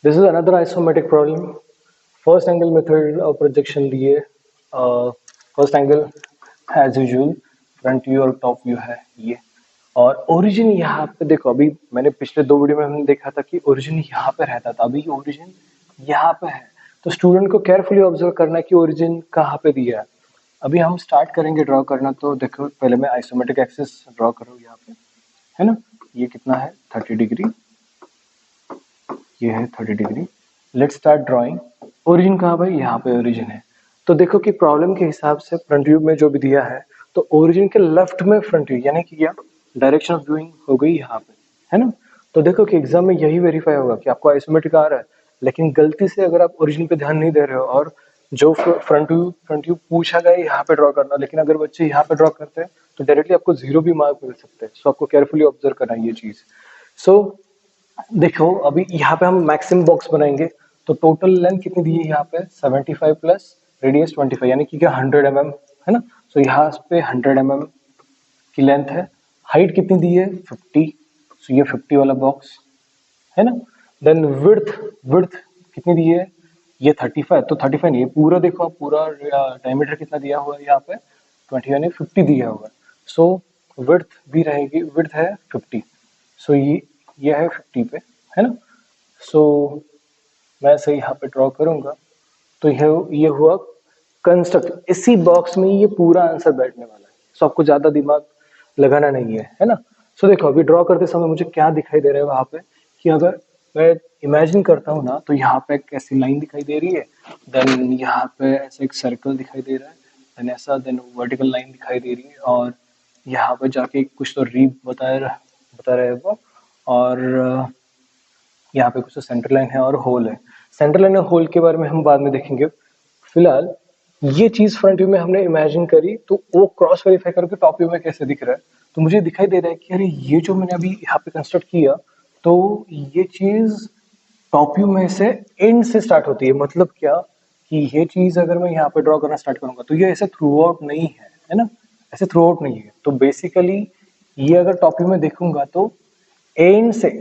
This is another isometric problem. First angle method of projection लिए first angle as usual front view और top view है ये, और origin यहाँ पे देखो, अभी मैंने पिछले दो वीडियो में हमने देखा था कि ओरिजिन यहाँ पे रहता था, अभी ओरिजिन यहाँ पे है। तो स्टूडेंट को केयरफुली ऑब्जर्व करना है कि ओरिजिन कहाँ पे दिया है। अभी हम स्टार्ट करेंगे ड्रॉ करना, तो देखो पहले मैं आइसोमेट्रिक एक्सिस ड्रॉ करूँ यहाँ पे, है ना। ये कितना है 30 डिग्री, ये है 30 degree. Let's start drawing. Origin कहाँ भाई, यहाँ पे ओरिजिन है। तो देखो कि प्रॉब्लम के हिसाब से फ्रंट व्यू में जो भी दिया है, तो ओरिजिन के लेफ्ट में फ्रंट व्यू, यानी कि क्या डायरेक्शन ऑफ व्यूइंग हो गई यहाँ पे, है ना। तो देखो कि एग्जाम में यही वेरीफाई होगा कि आपको आइसोमेट्रिक आ रहा है, लेकिन गलती से अगर आप ओरिजिन पे ध्यान नहीं दे रहे हो और जो फ्रंट व्यू पूछा गया यहाँ पे ड्रॉ करना, लेकिन अगर बच्चे यहाँ पे ड्रॉ करते हैं तो डायरेक्टली आपको 0 भी मार्क मिल सकते हैं। सो आपको केयरफुली ऑब्जर्व करना है ये चीज। सो देखो अभी यहाँ पे हम मैक्सिमम बॉक्स बनाएंगे, तो टोटल लेंथ कितनी दी है यहाँ पे 75 प्लस रेडियस 25, यानी कि क्या 100 mm, है ना। सो यहाँ पे 100 mm की लेंथ है। हाइट कितनी दी है 50, सो ये 50 वाला बॉक्स, है ना। देन विड्थ, विड्थ कितनी दी है ये 35, तो 35 नहीं, पूरा देखो आप, पूरा डायमीटर कितना दिया हुआ है यहाँ पे 20 यानी 50 दिया हुआ है। सो विड्थ भी रहेगी, विड्थ है 50, सो ये है 50 पे, है ना। सो मैं ऐसे यहाँ पे ड्रॉ करूंगा, तो ये हुआ कंस्ट्रक्ट। इसी बॉक्स में ये पूरा आंसर बैठने वाला है। सो आपको ज्यादा दिमाग लगाना नहीं है ना। सो देखो अभी ड्रॉ करते समय मुझे क्या दिखाई दे रहा है वहां पे, कि अगर मैं इमेजिन करता हूँ ना, तो यहाँ पे एक ऐसी लाइन दिखाई दे रही है, देन यहाँ पे ऐसा एक सर्कल दिखाई दे रहा है, देन ऐसा, देन वर्टिकल लाइन दिखाई दे रही है, और यहाँ पे जाके कुछ तो रीप बता रहे हैं वो, और यहाँ पे कुछ तो सेंटर लाइन है और होल है। सेंटर लाइन और होल के बारे में हम बाद में देखेंगे। फिलहाल ये चीज फ्रंट व्यू में हमने इमेजिन करी, तो वो क्रॉस वेरीफाई करके टॉप व्यू में कैसे दिख रहा है, तो मुझे दिखाई दे रहा है कि अरे ये जो मैंने अभी यहाँ पे कंस्ट्रक्ट किया, तो ये चीज टॉप व्यू में से एंड से स्टार्ट होती है। मतलब क्या कि ये चीज अगर मैं यहाँ पे ड्रॉ करना स्टार्ट करूंगा, तो ये ऐसे थ्रू आउट नहीं है ना, ऐसे थ्रू आउट नहीं है। तो बेसिकली ये अगर टॉप व्यू में देखूंगा, तो एंड से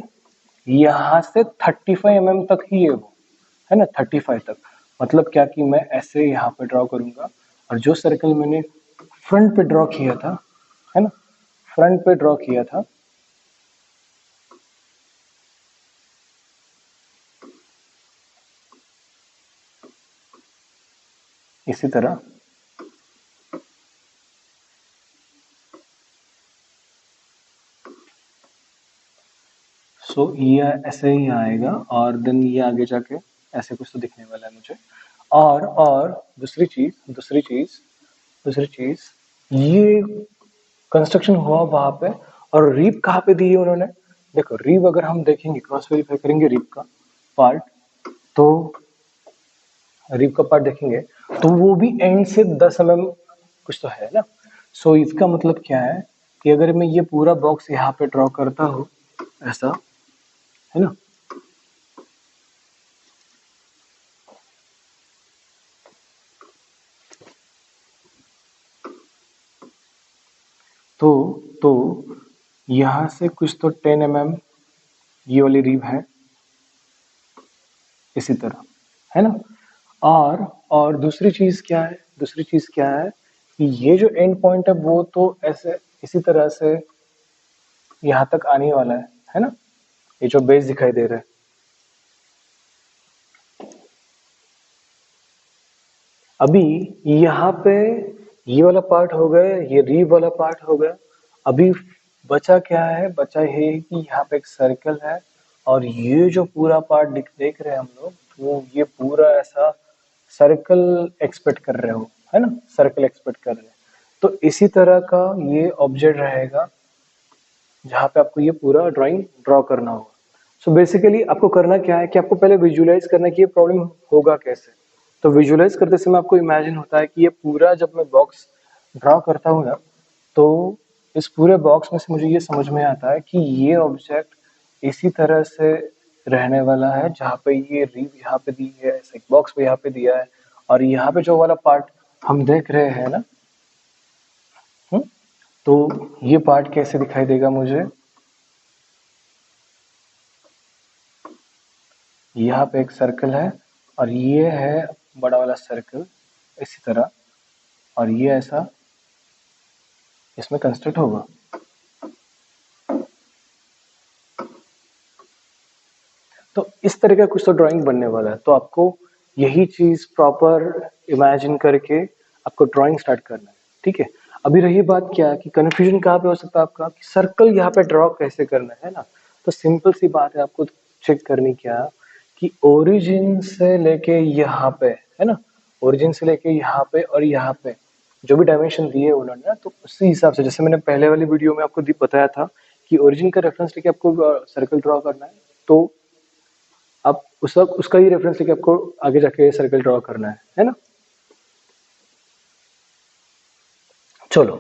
यहाँ से 35 mm तक ही है वो, है ना, 35 तक। मतलब क्या कि मैं ऐसे यहाँ पे ड्रॉ करूंगा, और जो सर्कल मैंने फ्रंट पे ड्रॉ किया था, है ना, फ्रंट पे ड्रॉ किया था, इसी तरह सो ये ऐसे ही आएगा, और देन ये आगे जाके ऐसे कुछ तो दिखने वाला है मुझे। और दूसरी चीज ये कंस्ट्रक्शन हुआ वहां पे, और रीप कहाँ पे दी है उन्होंने। देखो रीप अगर हम देखेंगे, क्रॉस वेरीफाई करेंगे रीप का पार्ट, तो रीप का पार्ट देखेंगे तो वो भी एंड से 10 mm कुछ तो है ना। सो इसका मतलब क्या है कि अगर मैं ये पूरा बॉक्स यहाँ पे ड्रॉ करता हूँ ऐसा, है ना, तो यहाँ से कुछ तो 10 mm ये वाली रीप है, इसी तरह, है ना। और दूसरी चीज क्या है कि ये जो एंड पॉइंट है वो तो ऐसे इसी तरह से यहाँ तक आने वाला है ना। ये जो बेस दिखाई दे रहा है, अभी यहाँ पे ये वाला पार्ट हो गया, ये रीव वाला पार्ट हो गया। अभी बचा क्या है, बचा है कि यहाँ पे एक सर्कल है, और ये जो पूरा पार्ट देख रहे हैं हम लोग, वो ये पूरा ऐसा सर्कल एक्सपेक्ट कर रहे हो, है ना, सर्कल एक्सपेक्ट कर रहे हैं। तो इसी तरह का ये ऑब्जेक्ट रहेगा जहाँ पे आपको ये पूरा ड्राइंग ड्रॉ करना होगा। सो बेसिकली आपको करना क्या है कि आपको पहले विजुलाइज करना है कि ये प्रॉब्लम होगा कैसे। तो विजुलाइज करते समय आपको इमेजिन होता है कि ये पूरा जब मैं बॉक्स ड्रॉ करता हूँ ना, तो इस पूरे बॉक्स में से मुझे ये समझ में आता है कि ये ऑब्जेक्ट इसी तरह से रहने वाला है, जहाँ पे ये रीव यहाँ पे दी है, ऐसे बॉक्स पे यहाँ पे दिया है, और यहाँ पे जो वाला पार्ट हम देख रहे हैं ना, हुँ? तो ये पार्ट कैसे दिखाई देगा मुझे, यहाँ पे एक सर्कल है और ये है बड़ा वाला सर्कल इसी तरह, और ये ऐसा इसमें कंस्ट्रक्ट होगा। तो इस तरह का कुछ तो ड्राइंग बनने वाला है। तो आपको यही चीज प्रॉपर इमेजिन करके आपको ड्राइंग स्टार्ट करना है, ठीक है। अभी रही बात क्या कि कंफ्यूजन कहाँ पे हो सकता है आपका कि सर्कल यहाँ पे ड्रॉ कैसे करना है ना। तो सिंपल सी बात है, आपको चेक करनी क्या कि ओरिजिन से लेके यहाँ पे है ना, ओरिजिन से लेके यहाँ पे और यहाँ पे जो भी डायमेंशन दिए उन्होंने ना, तो उसी हिसाब से जैसे मैंने पहले वाली वीडियो में आपको बताया था कि ओरिजिन का रेफरेंस लेके आपको सर्कल ड्रॉ करना है। तो आप उस वक्त उसका ही रेफरेंस लेके आपको आगे जाके सर्कल ड्रॉ करना है ना। चलो